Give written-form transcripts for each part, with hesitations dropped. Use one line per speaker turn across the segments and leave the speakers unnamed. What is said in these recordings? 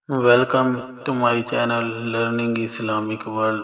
Welcome to my channel Learning Islamic World.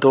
2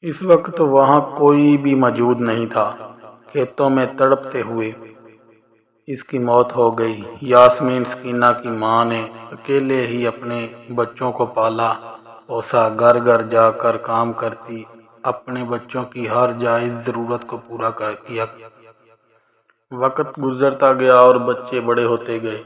اس وقت وہاں کوئی بھی موجود نہیں تھا۔ کھیتوں میں تڑپتے ہوئے اس کی موت ہو گئی۔ یاسمین سکینہ کی ماں نے اکیلے ہی اپنے بچوں کو پالا پوسا، گھر گھر جا کر کام کرتی، اپنے بچوں کی ہر جائز ضرورت کو پورا کیا۔ وقت گزرتا گیا اور بچے بڑے ہوتے گئے۔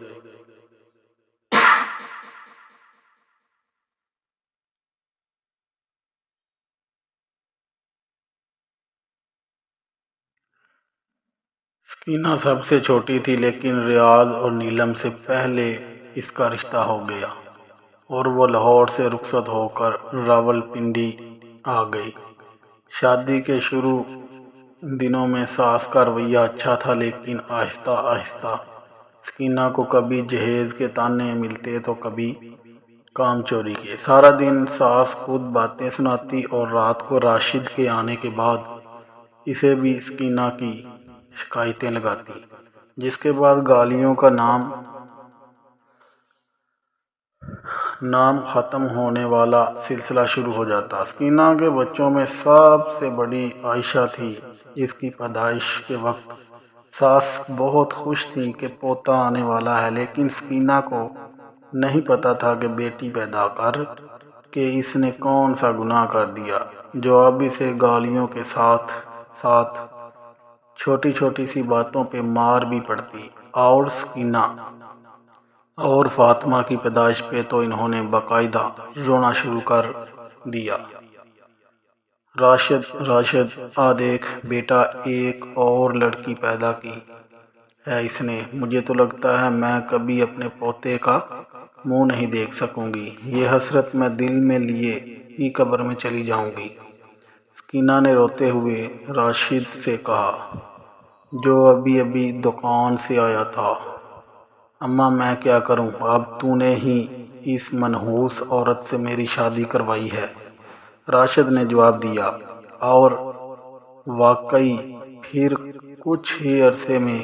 سکینہ سب سے چھوٹی تھی، لیکن ریاض اور نیلم سے پہلے اس کا رشتہ ہو گیا اور وہ لاہور سے رخصت ہو کر راولپنڈی آ گئی۔ شادی کے شروع دنوں میں ساس کا رویہ اچھا تھا، لیکن آہستہ آہستہ سکینہ کو کبھی جہیز کے تانے ملتے تو کبھی کام چوری کے۔ سارا دن ساس خود باتیں سناتی اور رات کو راشد کے آنے کے بعد اسے بھی سکینہ کی شکایتیں لگاتی، جس کے بعد گالیوں کا نام ختم ہونے والا سلسلہ شروع ہو جاتا۔ سکینہ کے بچوں میں سب سے بڑی عائشہ تھی۔ اس کی پیدائش کے وقت ساس بہت خوش تھی کہ پوتا آنے والا ہے، لیکن سکینہ کو نہیں پتا تھا کہ بیٹی پیدا کر کے اس نے کون سا گناہ کر دیا جو اب اسے گالیوں کے ساتھ ساتھ چھوٹی چھوٹی سی باتوں پہ مار بھی پڑتی۔ اور سکینہ اور فاطمہ کی پیدائش پہ تو انہوں نے باقاعدہ رونا شروع کر دیا۔ راشد آ دیکھ بیٹا، ایک اور لڑکی پیدا کی ہے اس نے، مجھے تو لگتا ہے میں کبھی اپنے پوتے کا منہ نہیں دیکھ سکوں گی، یہ حسرت میں دل میں لیے ہی قبر میں چلی جاؤں گی۔ سکینہ نے روتے ہوئے راشد سے کہا، جو ابھی دکان سے آیا تھا، اماں میں کیا کروں، اب تو نے ہی اس منحوس عورت سے میری شادی کروائی ہے۔ راشد نے جواب دیا، اور واقعی پھر کچھ ہی عرصے میں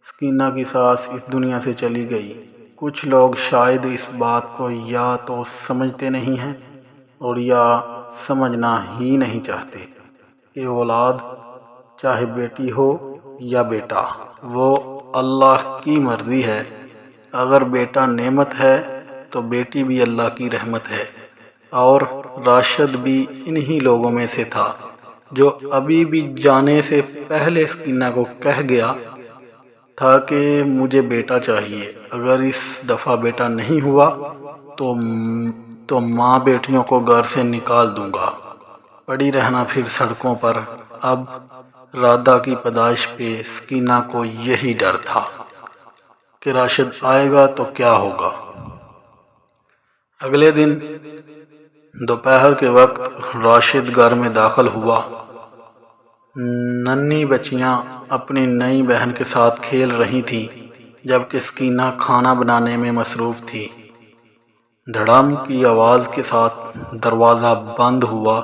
سکینہ کی ساس اس دنیا سے چلی گئی۔ کچھ لوگ شاید اس بات کو یا تو سمجھتے نہیں ہیں اور یا سمجھنا ہی نہیں چاہتے کہ اولاد چاہے بیٹی ہو یا بیٹا، وہ اللہ کی مرضی ہے۔ اگر بیٹا نعمت ہے تو بیٹی بھی اللہ کی رحمت ہے۔ اور راشد بھی انہی لوگوں میں سے تھا جو ابھی بھی جانے سے پہلے سکینہ کو کہہ گیا تھا کہ مجھے بیٹا چاہیے، اگر اس دفعہ بیٹا نہیں ہوا تو ماں بیٹیوں کو گھر سے نکال دوں گا۔ پڑی رہنا پھر سڑکوں پر۔ اب رادہ کی پیدائش پہ سکینہ کو یہی ڈر تھا کہ راشد آئے گا تو کیا ہوگا۔ اگلے دن دوپہر کے وقت راشد گھر میں داخل ہوا۔ ننھی بچیاں اپنی نئی بہن کے ساتھ کھیل رہی تھیں، جبکہ سکینہ کھانا بنانے میں مصروف تھی۔ دھڑام کی آواز کے ساتھ دروازہ بند ہوا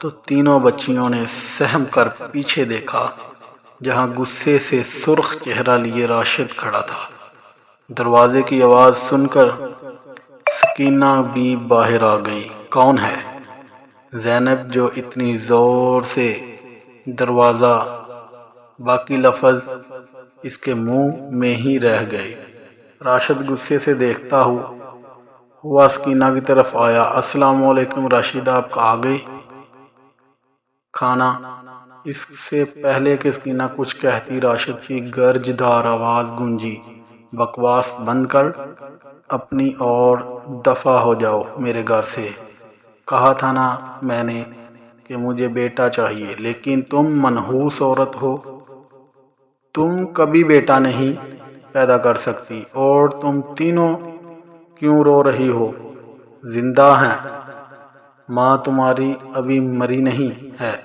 تو تینوں بچیوں نے سہم کر پیچھے دیکھا، جہاں غصے سے سرخ چہرہ لیے راشد کھڑا تھا۔ دروازے کی آواز سن کر سکینہ بھی باہر آ گئی۔ کون ہے؟ زینب، جو اتنی زور سے دروازہ، باقی لفظ اس کے منہ میں ہی رہ گئے۔ راشد غصے سے دیکھتا ہوا سکینہ کی طرف آیا۔ السلام علیکم راشد، آپ آ گئے؟ کھانا۔ اس سے پہلے کہ سکینہ کچھ کہتی، راشد کی گرجدار آواز گونجی، بکواس بند کر، اپنی اور دفع ہو جاؤ میرے گھر سے۔ کہا تھا نا میں نے کہ مجھے بیٹا چاہیے، لیکن تم منحوس عورت ہو، تم کبھی بیٹا نہیں پیدا کر سکتی۔ اور تم تینوں کیوں رو رہی ہو؟ زندہ ہیں، ماں تمہاری ابھی مری نہیں ہے۔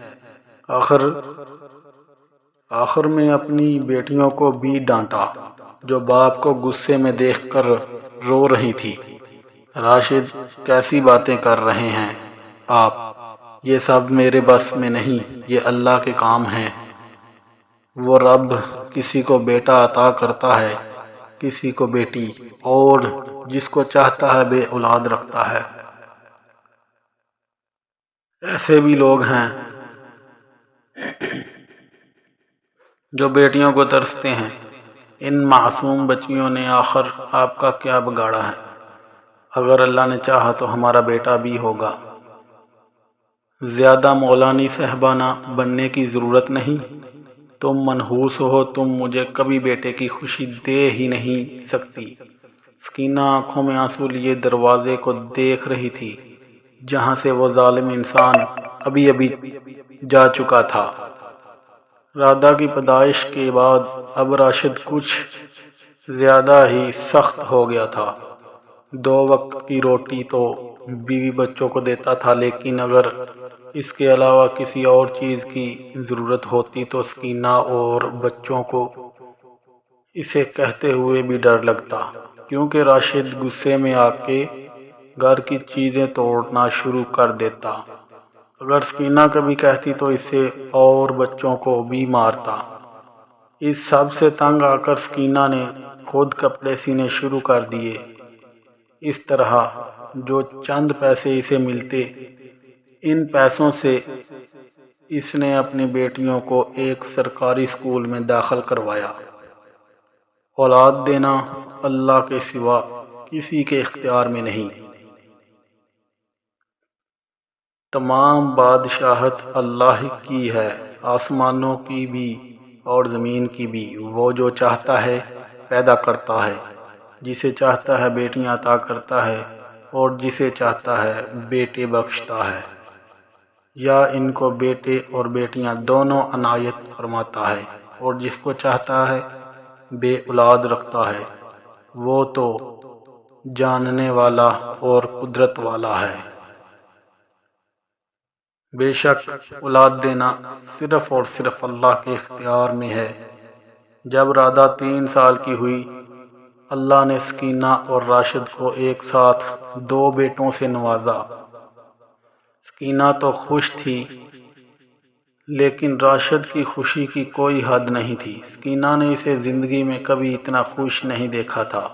آخر میں اپنی بیٹیوں کو بھی ڈانٹا، جو باپ کو غصے میں دیکھ کر رو رہی تھی۔ راشد، کیسی باتیں کر رہے ہیں آپ؟ یہ سب میرے بس میں نہیں، یہ اللہ کے کام ہیں۔ وہ رب کسی کو بیٹا عطا کرتا ہے، کسی کو بیٹی، اور جس کو چاہتا ہے بے اولاد رکھتا ہے۔ ایسے بھی لوگ ہیں جو بیٹیوں کو ترستے ہیں۔ ان معصوم بچیوں نے آخر آپ کا کیا بگاڑا ہے؟ اگر اللہ نے چاہا تو ہمارا بیٹا بھی ہوگا۔ زیادہ مولانی صاحبانہ بننے کی ضرورت نہیں، تم منحوس ہو، تم مجھے کبھی بیٹے کی خوشی دے ہی نہیں سکتی۔ سکینہ آنکھوں میں آنسو لیے دروازے کو دیکھ رہی تھی جہاں سے وہ ظالم انسان ابھی جا چکا تھا۔ رادھا کی پیدائش کے بعد اب راشد کچھ زیادہ ہی سخت ہو گیا تھا۔ 2 وقت کی روٹی تو بیوی بچوں کو دیتا تھا، لیکن اگر اس کے علاوہ کسی اور چیز کی ضرورت ہوتی تو سکینہ اور بچوں کو اسے کہتے ہوئے بھی ڈر لگتا، کیونکہ راشد غصے میں آ کے گھر کی چیزیں توڑنا شروع کر دیتا۔ اگر سکینہ کبھی کہتی تو اسے اور بچوں کو بھی مارتا۔ اس سب سے تنگ آ کر سکینہ نے خود کپڑے سینے شروع کر دیے۔ اس طرح جو چند پیسے اسے ملتے، ان پیسوں سے اس نے اپنی بیٹیوں کو ایک سرکاری اسکول میں داخل کروایا۔ اولاد دینا اللہ کے سوا کسی کے اختیار میں نہیں۔ تمام بادشاہت اللہ کی ہے، آسمانوں کی بھی اور زمین کی بھی۔ وہ جو چاہتا ہے پیدا کرتا ہے، جسے چاہتا ہے بیٹیاں عطا کرتا ہے اور جسے چاہتا ہے بیٹے بخشتا ہے، یا ان کو بیٹے اور بیٹیاں دونوں عنایت فرماتا ہے، اور جس کو چاہتا ہے بے اولاد رکھتا ہے۔ وہ تو جاننے والا اور قدرت والا ہے۔ بے شک اولاد دینا صرف اور صرف اللہ کے اختیار میں ہے۔ جب رادھا 3 سال کی ہوئی، اللہ نے سکینہ اور راشد کو ایک ساتھ 2 بیٹوں سے نوازا۔ سکینہ تو خوش تھی، لیکن راشد کی خوشی کی کوئی حد نہیں تھی۔ سکینہ نے اسے زندگی میں کبھی اتنا خوش نہیں دیکھا تھا۔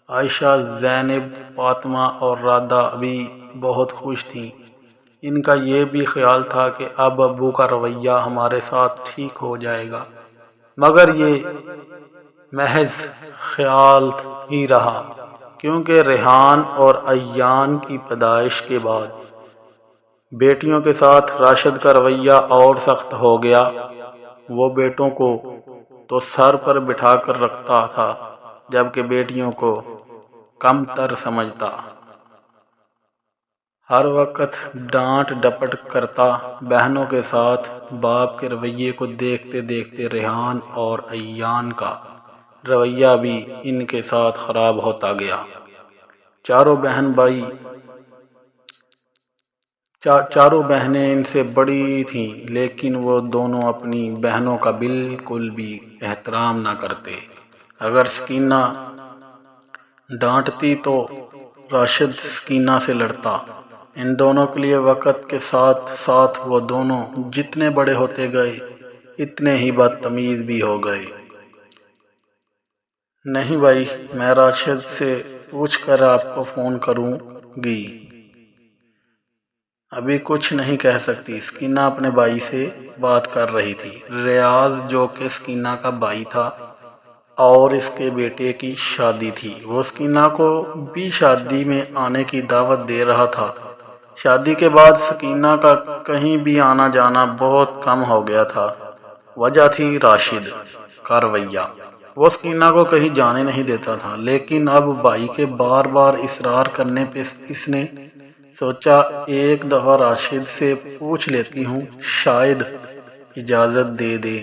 عائشہ، زینب، فاطمہ اور رادھا بھی بہت خوش تھیں۔ ان کا یہ بھی خیال تھا کہ اب ابو کا رویہ ہمارے ساتھ ٹھیک ہو جائے گا، مگر یہ محض خیال ہی رہا، کیونکہ ریحان اور ایان کی پیدائش کے بعد بیٹیوں کے ساتھ راشد کا رویہ اور سخت ہو گیا۔ وہ بیٹوں کو تو سر پر بٹھا کر رکھتا تھا، جبکہ بیٹیوں کو کم تر سمجھتا۔ ہر وقت ڈانٹ ڈپٹ کرتا۔ بہنوں کے ساتھ باپ کے رویے کو دیکھتے دیکھتے ریحان اور ایان کا رویہ بھی ان کے ساتھ خراب ہوتا گیا۔ چاروں بہنیں ان سے بڑی تھیں، لیکن وہ دونوں اپنی بہنوں کا بالکل بھی احترام نہ کرتے۔ اگر سکینہ ڈانٹتی تو راشد سکینہ سے لڑتا۔ ان دونوں کے لیے وقت کے ساتھ ساتھ وہ دونوں جتنے بڑے ہوتے گئے اتنے ہی بدتمیز بھی ہو گئے۔ نہیں بھائی، میں راشد سے پوچھ کر آپ کو فون کروں گی، ابھی کچھ نہیں کہہ سکتی۔ سکینہ اپنے بھائی سے بات کر رہی تھی۔ ریاض، جو کہ سکینہ کا بھائی تھا اور اس کے بیٹے کی شادی تھی، وہ سکینہ کو بھی شادی میں آنے کی دعوت دے رہا تھا۔ شادی کے بعد سکینہ کا کہیں بھی آنا جانا بہت کم ہو گیا تھا۔ وجہ تھی راشد کا رویہ۔ وہ سکینہ کو کہیں جانے نہیں دیتا تھا، لیکن اب بھائی کے بار بار اصرار کرنے پہ اس نے سوچا ایک دفعہ راشد سے پوچھ لیتی ہوں، شاید اجازت دے دے۔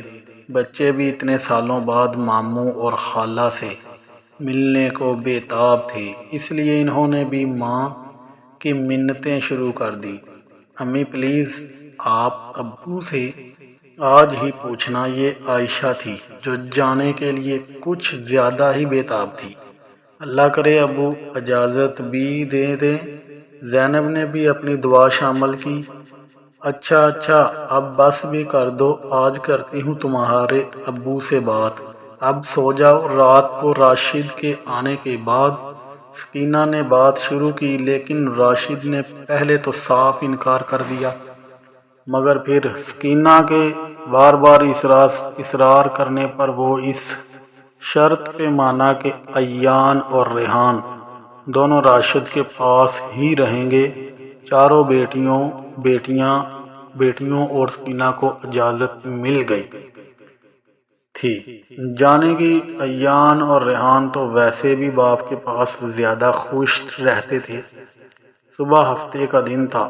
بچے بھی اتنے سالوں بعد ماموں اور خالہ سے ملنے کو بے تاب تھے، اس لیے انہوں نے بھی ماں کی منتیں شروع کر دی۔ امی پلیز آپ ابو سے آج ہی پوچھنا۔ یہ عائشہ تھی جو جانے کے لیے کچھ زیادہ ہی بے تاب تھی۔ اللہ کرے ابو اجازت بھی دے دیں۔ زینب نے بھی اپنی دعا شامل کی۔ اچھا اب بس بھی کر دو، آج کرتی ہوں تمہارے ابو سے بات، اب سو جاؤ۔ رات کو راشد کے آنے کے بعد سکینہ نے بات شروع کی، لیکن راشد نے پہلے تو صاف انکار کر دیا، مگر پھر سکینہ کے بار بار اصرار کرنے پر وہ اس شرط پہ مانا کہ ایان اور ریحان دونوں راشد کے پاس ہی رہیں گے۔ چاروں بیٹیوں اور سکینہ کو اجازت مل گئی تھی جانے کی۔ ایان اور ریحان تو ویسے بھی باپ کے پاس زیادہ خوش رہتے تھے۔ صبح ہفتے کا دن تھا۔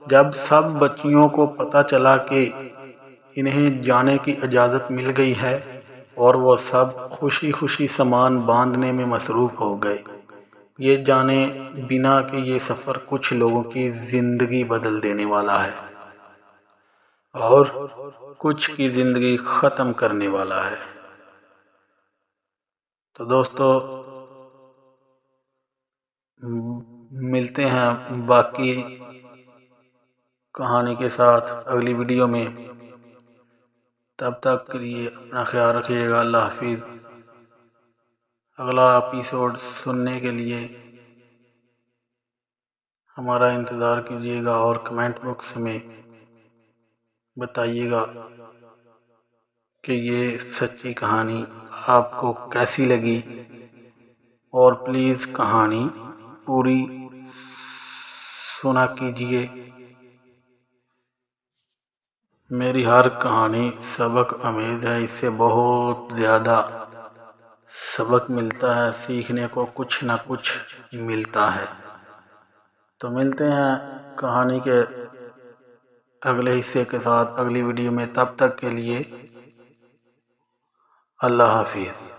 جب سب بچیوں کو پتہ چلا کہ انہیں جانے کی اجازت مل گئی ہے اور وہ سب خوشی خوشی سامان باندھنے میں مصروف ہو گئے، یہ جانے بنا کہ یہ سفر کچھ لوگوں کی زندگی بدل دینے والا ہے اور کچھ کی زندگی ختم کرنے والا ہے۔ تو دوستو ملتے ہیں باقی کہانی کے ساتھ اگلی ویڈیو میں، تب تک کے لیے اپنا خیال رکھیے گا۔ اللہ حافظ۔ اگلا ایپیسوڈ سننے کے لیے ہمارا انتظار کیجیے گا اور کمنٹ باکس میں بتائیے گا کہ یہ سچی کہانی آپ کو کیسی لگی، اور پلیز کہانی پوری سنا کیجیے۔ میری ہر کہانی سبق آمیز ہے، اس سے بہت زیادہ سبق ملتا ہے، سیکھنے کو کچھ نہ کچھ ملتا ہے۔ تو ملتے ہیں کہانی کے اگلے حصے کے ساتھ اگلی ویڈیو میں، تب تک کے لیے اللہ حافظ۔